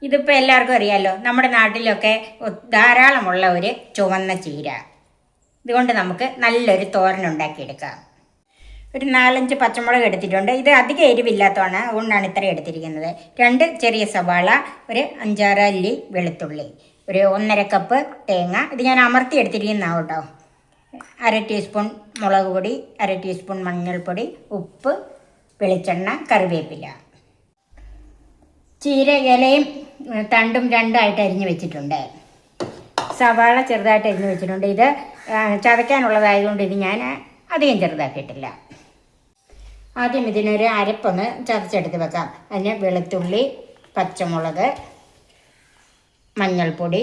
ഇതിപ്പോൾ എല്ലാവർക്കും അറിയാമല്ലോ, നമ്മുടെ നാട്ടിലൊക്കെ ധാരാളമുള്ള ഒരു ചുവന്ന ചീര. ഇതുകൊണ്ട് നമുക്ക് നല്ലൊരു തോരൻ ഉണ്ടാക്കിയെടുക്കാം. ഒരു 4-5 പച്ചമുളക് എടുത്തിട്ടുണ്ട്. ഇത് അധികം എരിവില്ലാത്തതാണ്, അതുകൊണ്ടാണ് ഇത്ര എടുത്തിരിക്കുന്നത്. 2 ചെറിയ സവാള, ഒരു 5-6 അല്ലി വെളുത്തുള്ളി, ഒരു 1.5 കപ്പ് തേങ്ങ. ഇത് ഞാൻ അമർത്തി എടുത്തിരിക്കുന്നതാണ് കേട്ടോ. 1/2 ടീസ്പൂൺ മുളക് പൊടി, 1/2 ടീസ്പൂൺ മഞ്ഞൾപ്പൊടി, ഉപ്പ്, വെളിച്ചെണ്ണ, കറിവേപ്പില. ചീര ഇലയും തണ്ടും രണ്ടായിട്ട് അരിഞ്ഞ് വെച്ചിട്ടുണ്ട്. സവാള ചെറുതായിട്ട് അരിഞ്ഞ് വെച്ചിട്ടുണ്ട്. ഇത് ചതയ്ക്കാനുള്ളതായതുകൊണ്ട് ഇത് ഞാൻ അധികം ചെറുതാക്കിയിട്ടില്ല. ആദ്യം ഇതിനൊരു അരപ്പൊന്ന് ചതച്ചെടുത്ത് വെക്കാം. അതിന് വെളുത്തുള്ളി, പച്ചമുളക്, മഞ്ഞൾപ്പൊടി,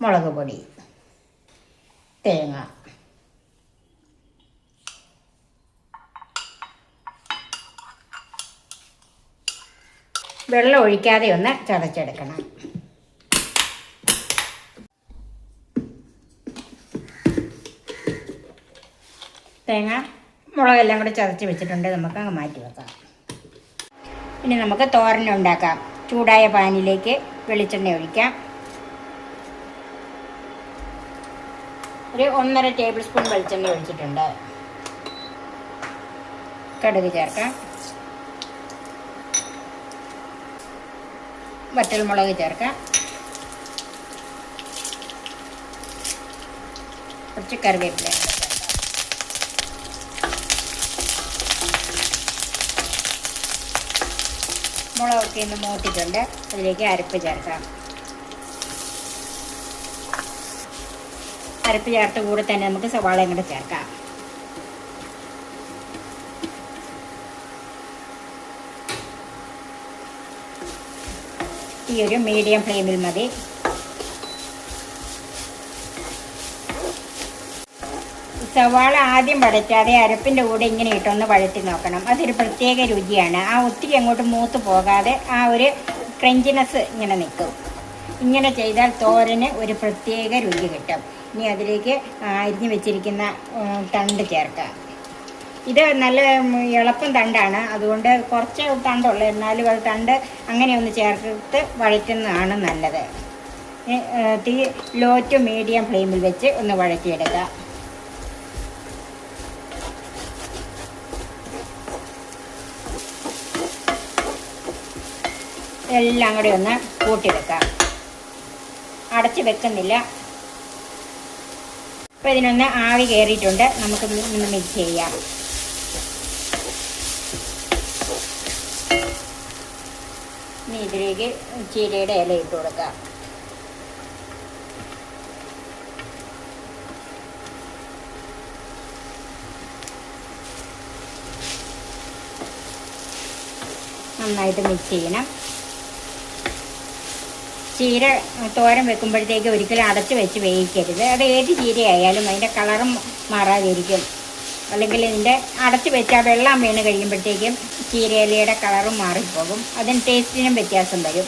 മുളക് പൊടി, തേങ്ങ. വെള്ളം ഒഴിക്കാതെ ഒന്ന് ചതച്ചെടുക്കണം. തേങ്ങ മുളകെല്ലാം കൂടെ ചതച്ച് വെച്ചിട്ടുണ്ട്. നമുക്ക് അങ്ങ് മാറ്റി വെക്കാം. ഇനി നമുക്ക് തോരൻ ഉണ്ടാക്കാം. ചൂടായ പാനിലേക്ക് വെളിച്ചെണ്ണ ഒഴിക്കാം. ഒരു 1.5 ടേബിൾ സ്പൂൺ വെളിച്ചെണ്ണ ഒഴിച്ചിട്ടുണ്ട്. കടുക് ചേർക്കാം. വറ്റൽമുളക് ചേർക്കാം. കുറച്ച് കറിവേപ്പില ചേർക്കാം. മുളകൊക്കെ ഒന്ന് മൂത്തിട്ടുണ്ട്. അതിലേക്ക് അരപ്പ് ചേർക്കാം. അരപ്പ് ചേർത്ത് കൂടെ തന്നെ നമുക്ക് സവാളയും കൂടെ ചേർക്കാം. ഈ ഒരു മീഡിയം ഫ്ലെയിമിൽ മതി. സവാള ആദ്യം വഴറ്റാതെ അരപ്പിൻ്റെ കൂടെ ഇങ്ങനെ ഇട്ടൊന്ന് വഴറ്റി നോക്കണം. അതൊരു പ്രത്യേക രുചിയാണ്. ആ ഒത്തിരി അങ്ങോട്ട് മൂത്ത് പോകാതെ ആ ഒരു ക്രഞ്ചിനെസ് ഇങ്ങനെ നിൽക്കും. ഇങ്ങനെ ചെയ്താൽ തോരന് ഒരു പ്രത്യേക രുചി കിട്ടും. ഇനി അതിലേക്ക് അരിഞ്ഞ് വെച്ചിരിക്കുന്ന തണ്ട് ചേർക്കാം. ഇത് നല്ല എളുപ്പം തണ്ടാണ്, അതുകൊണ്ട് കുറച്ച് തണ്ടുള്ളൂ. എന്നാലും അത് തണ്ട് അങ്ങനെ ഒന്ന് ചേർത്ത് വഴറ്റുന്നതാണ് നല്ലത്. തീ ലോ ടു മീഡിയം ഫ്ലെയിമിൽ വെച്ച് ഒന്ന് വഴറ്റിയെടുക്കുക. എല്ലാം കൂടി ഒന്ന് കൂട്ടി വെക്കാം. അടച്ച് വെക്കുന്നില്ല. അപ്പോൾ ഇതിനൊന്ന് ആവി കയറിയിട്ടുണ്ട്. നമുക്ക് ഒന്ന് മിക്സ് ചെയ്യാം. ഇനി ഇതിലേക്ക് ചീരയുടെ ഇല ഇട്ട് കൊടുക്കാം. നന്നായിട്ട് മിക്സ് ചെയ്യണം. ചീര തോരൻ വെക്കുമ്പോഴത്തേക്ക് ഒരിക്കലും അടച്ച് വെച്ച് വേവിക്കരുത്. അത് ഏത് ചീരയായാലും അതിൻ്റെ കളറും മാറാതിരിക്കും. അല്ലെങ്കിൽ ഇതിൻ്റെ അടച്ച് വെച്ചാൽ വെള്ളം വീണ് കഴിയുമ്പോഴത്തേക്കും ചീരയിലയുടെ കളറും മാറിപ്പോകും. അതിന് ടേസ്റ്റിനും വ്യത്യാസം വരും.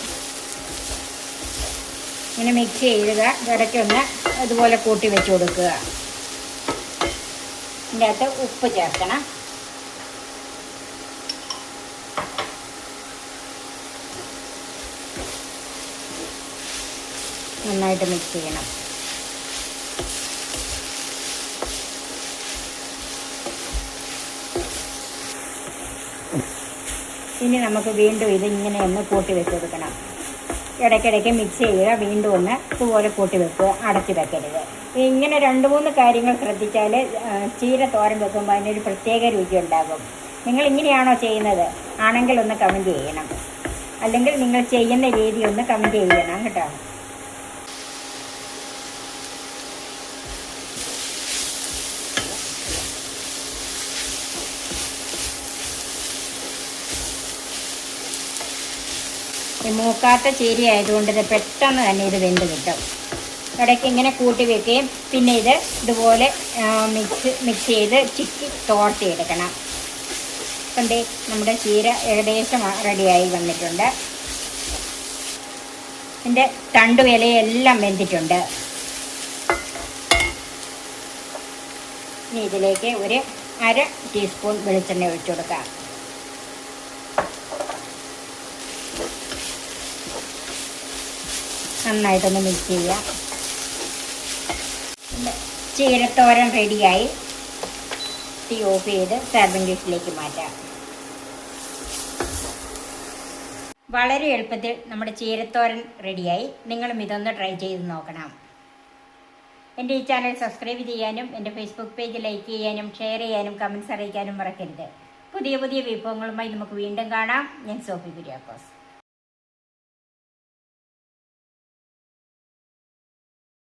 ഇങ്ങനെ മിക്സ് ചെയ്യുക. ഇടയ്ക്കൊന്ന് അതുപോലെ കൂട്ടി വെച്ച് കൊടുക്കുക. ഇതിൻ്റെ അകത്ത് ഉപ്പ് ചേർക്കണം. നന്നായിട്ട് മിക്സ് ചെയ്യണം. ഇനി നമുക്ക് വീണ്ടും ഇത് ഇങ്ങനെ ഒന്ന് കൂട്ടി വെച്ച് കൊടുക്കണം. ഇടയ്ക്കിടയ്ക്ക് മിക്സ് ചെയ്യുക. വീണ്ടും ഒന്ന് ഇതുപോലെ കൂട്ടി വെക്കുക. അടച്ച് വെക്കരുത്. ഇങ്ങനെ 2-3 കാര്യങ്ങൾ ശ്രദ്ധിച്ചാൽ ചീര തോരൻ വെക്കുമ്പോൾ അതിനൊരു പ്രത്യേക രുചി ഉണ്ടാകും. നിങ്ങൾ ഇങ്ങനെയാണോ ചെയ്യുന്നത്? ആണെങ്കിൽ ഒന്ന് കമൻറ്റ് ചെയ്യണം. അല്ലെങ്കിൽ നിങ്ങൾ ചെയ്യുന്ന രീതി ഒന്ന് കമൻറ്റ് ചെയ്യണം കേട്ടോ. മൂക്കാത്ത ചീര ആയതുകൊണ്ട് ഇത് പെട്ടെന്ന് തന്നെ ഇത് വെന്ത് കിട്ടും. ഇടയ്ക്ക് ഇങ്ങനെ കൂട്ടി വെക്കുകയും പിന്നെ ഇതുപോലെ മിക്സ് ചെയ്ത് ചിക്കി തോർത്തിയെടുക്കണം. കണ്ടേ, നമ്മുടെ ചീര ഏകദേശം റെഡിയായി വന്നിട്ടുണ്ട്. ഇതിൻ്റെ തണ്ടു ഇലയെല്ലാം വെന്തിട്ടുണ്ട്. ഇനി ഇതിലേക്ക് ഒരു 1/2 ടീസ്പൂൺ വെളിച്ചെണ്ണ ഒഴിച്ചു കൊടുക്കാം. നന്നായിട്ടൊന്ന് മിക്സ് ചെയ്യാം. ചീരത്തോരൻ റെഡിയായി. തീ ഓഫ് ചെയ്ത് സെർവിങ് ഡിഷിലേക്ക് മാറ്റാം. വളരെ എളുപ്പത്തിൽ നമ്മുടെ ചീരത്തോരൻ റെഡിയായി. നിങ്ങളും ഇതൊന്ന് ട്രൈ ചെയ്ത് നോക്കണം. എൻ്റെ ഈ ചാനൽ സബ്സ്ക്രൈബ് ചെയ്യാനും എൻ്റെ ഫേസ്ബുക്ക് പേജ് ലൈക്ക് ചെയ്യാനും ഷെയർ ചെയ്യാനും കമൻറ്റ്സ് അറിയിക്കാനും മറക്കരുത്. പുതിയ പുതിയ വിഭവങ്ങളുമായി നമുക്ക് വീണ്ടും കാണാം. ഞാൻ സോഫി കുര്യാക്കോസ്.